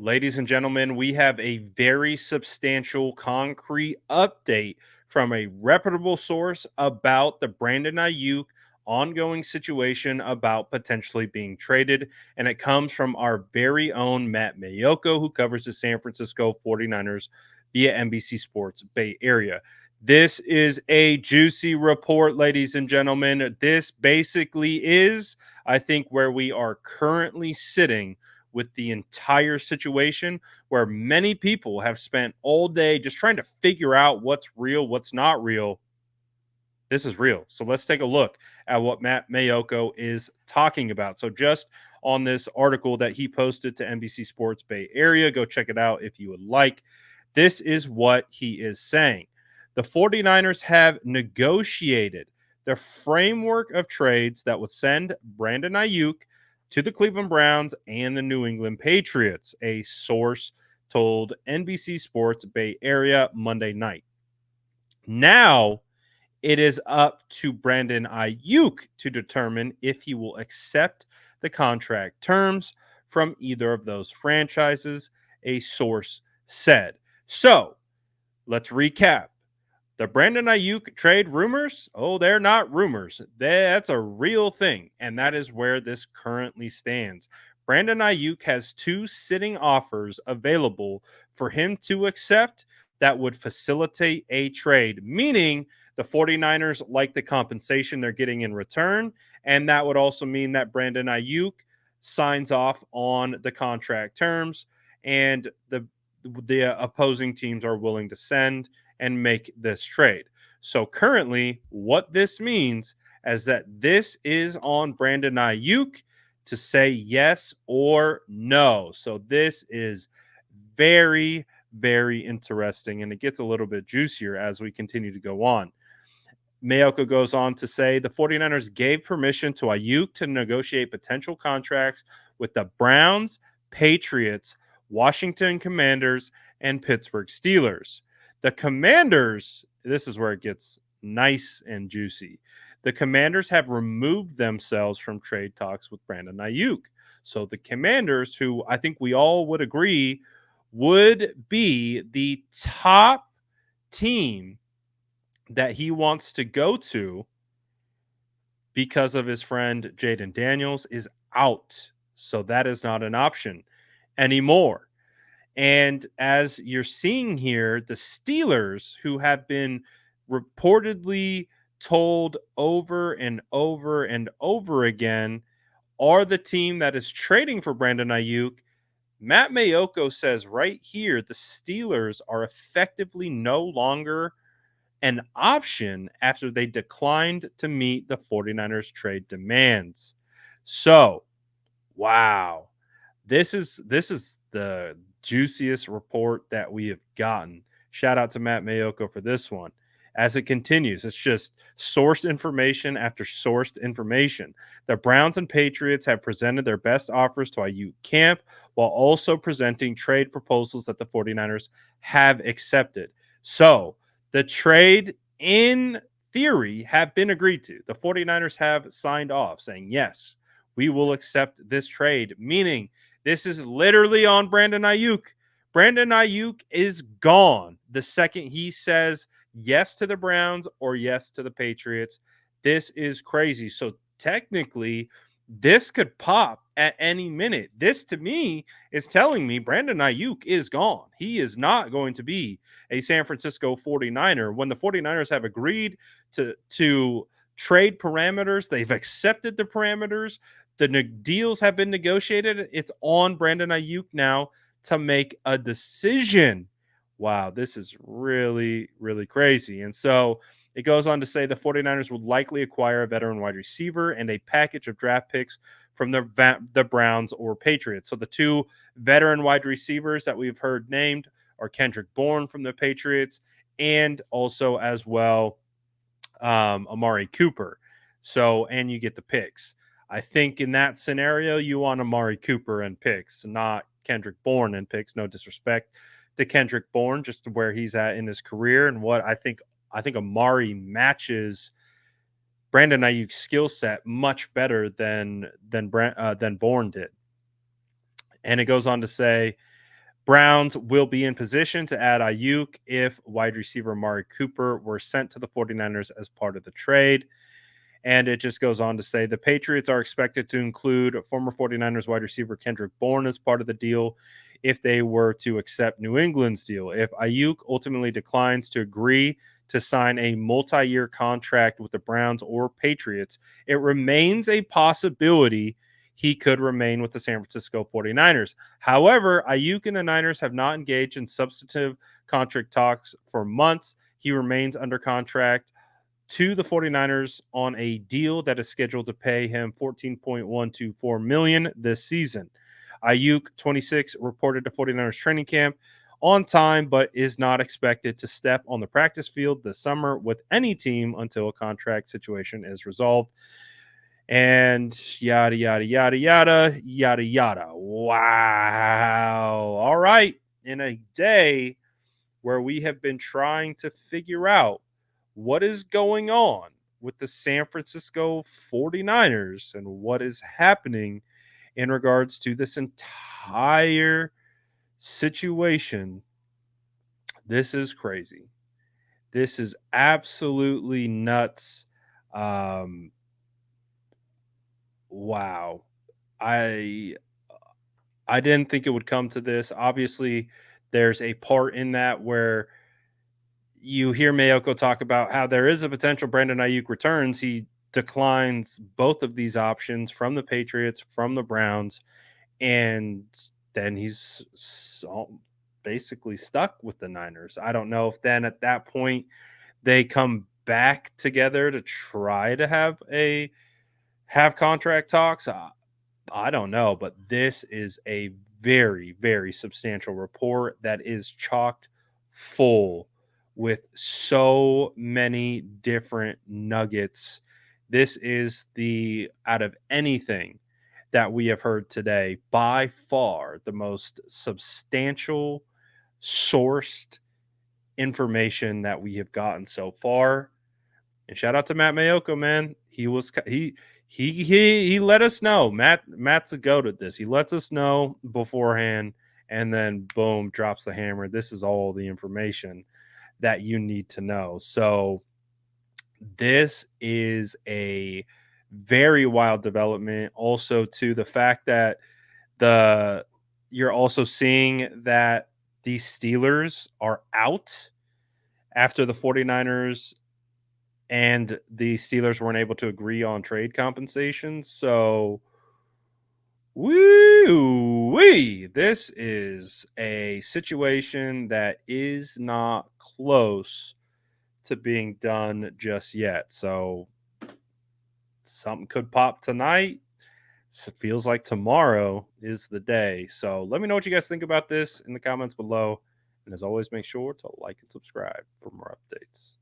Ladies and gentlemen, we have a very substantial concrete update from a reputable source about the Brandon Aiyuk ongoing situation about potentially being traded. And it comes from our very own Matt Mayoko, who covers the San Francisco 49ers via NBC Sports Bay Area. This is a juicy report, ladies and gentlemen. This basically is, I think, where we are currently sitting with the entire situation, where many people have spent all day just trying to figure out what's real, what's not real. This is real. So let's take a look at what Matt Mayoko is talking about. So just on this article that he posted to NBC Sports Bay Area, go check it out if you would like. This is what he is saying. The 49ers have negotiated the framework of trades that would send Brandon Aiyuk to the Cleveland Browns and the New England Patriots, a source told NBC Sports Bay Area Monday night. Now, it is up to Brandon Aiyuk to determine if he will accept the contract terms from either of those franchises, a source said. So, let's recap. The Brandon Aiyuk trade rumors, they're not rumors. That's a real thing, and that is where this currently stands. Brandon Aiyuk has two sitting offers available for him to accept that would facilitate a trade, meaning the 49ers like the compensation they're getting in return, and that would also mean that Brandon Aiyuk signs off on the contract terms, and the opposing teams are willing to send and make this trade. So currently, what this means is that this is on Brandon Aiyuk to say yes or no. So this is very, very interesting, and it gets a little bit juicier as we continue to go on. Mayoko goes on to say the 49ers gave permission to Aiyuk to negotiate potential contracts with the Browns, Patriots, Washington Commanders, and Pittsburgh Steelers. The Commanders, this is where it gets nice and juicy. The Commanders have removed themselves from trade talks with Brandon Aiyuk. So the Commanders, who I think we all would agree would be the top team that he wants to go to because of his friend Jaden Daniels, is out. So that is not an option anymore. And as you're seeing here, the Steelers, who have been reportedly told over and over and over again, are the team that is trading for Brandon Aiyuk. Matt Mayoko says right here the Steelers are effectively no longer an option after they declined to meet the 49ers trade demands. So, wow. This is the juiciest report that we have gotten. Shout out to Matt Mayoko for this one. As it continues, it's just sourced information after sourced information. The Browns and Patriots have presented their best offers to Aiyuk camp while also presenting trade proposals that the 49ers have accepted. So, the trade in theory have been agreed to. The 49ers have signed off saying, yes, we will accept this trade, meaning this is literally on Brandon Aiyuk. Brandon Aiyuk is gone the second he says yes to the Browns or yes to the Patriots. This is crazy. So technically, this could pop at any minute. This to me is telling me Brandon Aiyuk is gone. He is not going to be a San Francisco 49er. When the 49ers have agreed to trade parameters, they've accepted the parameters. The deals have been negotiated. It's on Brandon Aiyuk now to make a decision. Wow, this is really, really crazy. And so it goes on to say the 49ers would likely acquire a veteran wide receiver and a package of draft picks from the Browns or Patriots. So the two veteran wide receivers that we've heard named are Kendrick Bourne from the Patriots and also as well Amari Cooper. So, and you get the picks. I think in that scenario, you want Amari Cooper and picks, not Kendrick Bourne and picks. No disrespect to Kendrick Bourne, just to where he's at in his career and what I think Amari matches Brandon Aiyuk's skill set much better than Bourne did. And it goes on to say Browns will be in position to add Ayuk if wide receiver Amari Cooper were sent to the 49ers as part of the trade. And it just goes on to say the Patriots are expected to include former 49ers wide receiver Kendrick Bourne as part of the deal if they were to accept New England's deal. If Ayuk ultimately declines to agree to sign a multi year contract with the Browns or Patriots, it remains a possibility he could remain with the San Francisco 49ers. However, Ayuk and the Niners have not engaged in substantive contract talks for months. He remains under contract to the 49ers on a deal that is scheduled to pay him $14.124 million this season. Ayuk, 26, reported to 49ers training camp on time, but is not expected to step on the practice field this summer with any team until a contract situation is resolved. And yada, yada, yada, yada, yada, yada. Wow. All right. In a day where we have been trying to figure out what is going on with the San Francisco 49ers and what is happening in regards to this entire situation. This is crazy. This is absolutely nuts. Um, wow. I I didn't think it would come to this. Obviously, there's a part in that where you hear Mayoko talk about how there is a potential Brandon Aiyuk returns. He declines both of these options from the Patriots, from the Browns, and then he's basically stuck with the Niners. I don't know if then at that point they come back together to try to have contract talks. I don't know, but this is a very, very substantial report that is chocked full with so many different nuggets. This is the out of anything that we have heard today, by far the most substantial sourced information that we have gotten so far. And shout out to Matt Mayoko, man. He let us know. Matt's a goat at this. He lets us know beforehand, and then boom, drops the hammer. This is all the information that you need to know. So this is a very wild development. Also, to the fact that the you're also seeing that these Steelers are out after the 49ers and the Steelers weren't able to agree on trade compensation. So, woo-wee, this is a situation that is not close to being done just yet. So, something could pop tonight. It feels like tomorrow is the day. So, let me know what you guys think about this in the comments below. And as always, make sure to like and subscribe for more updates.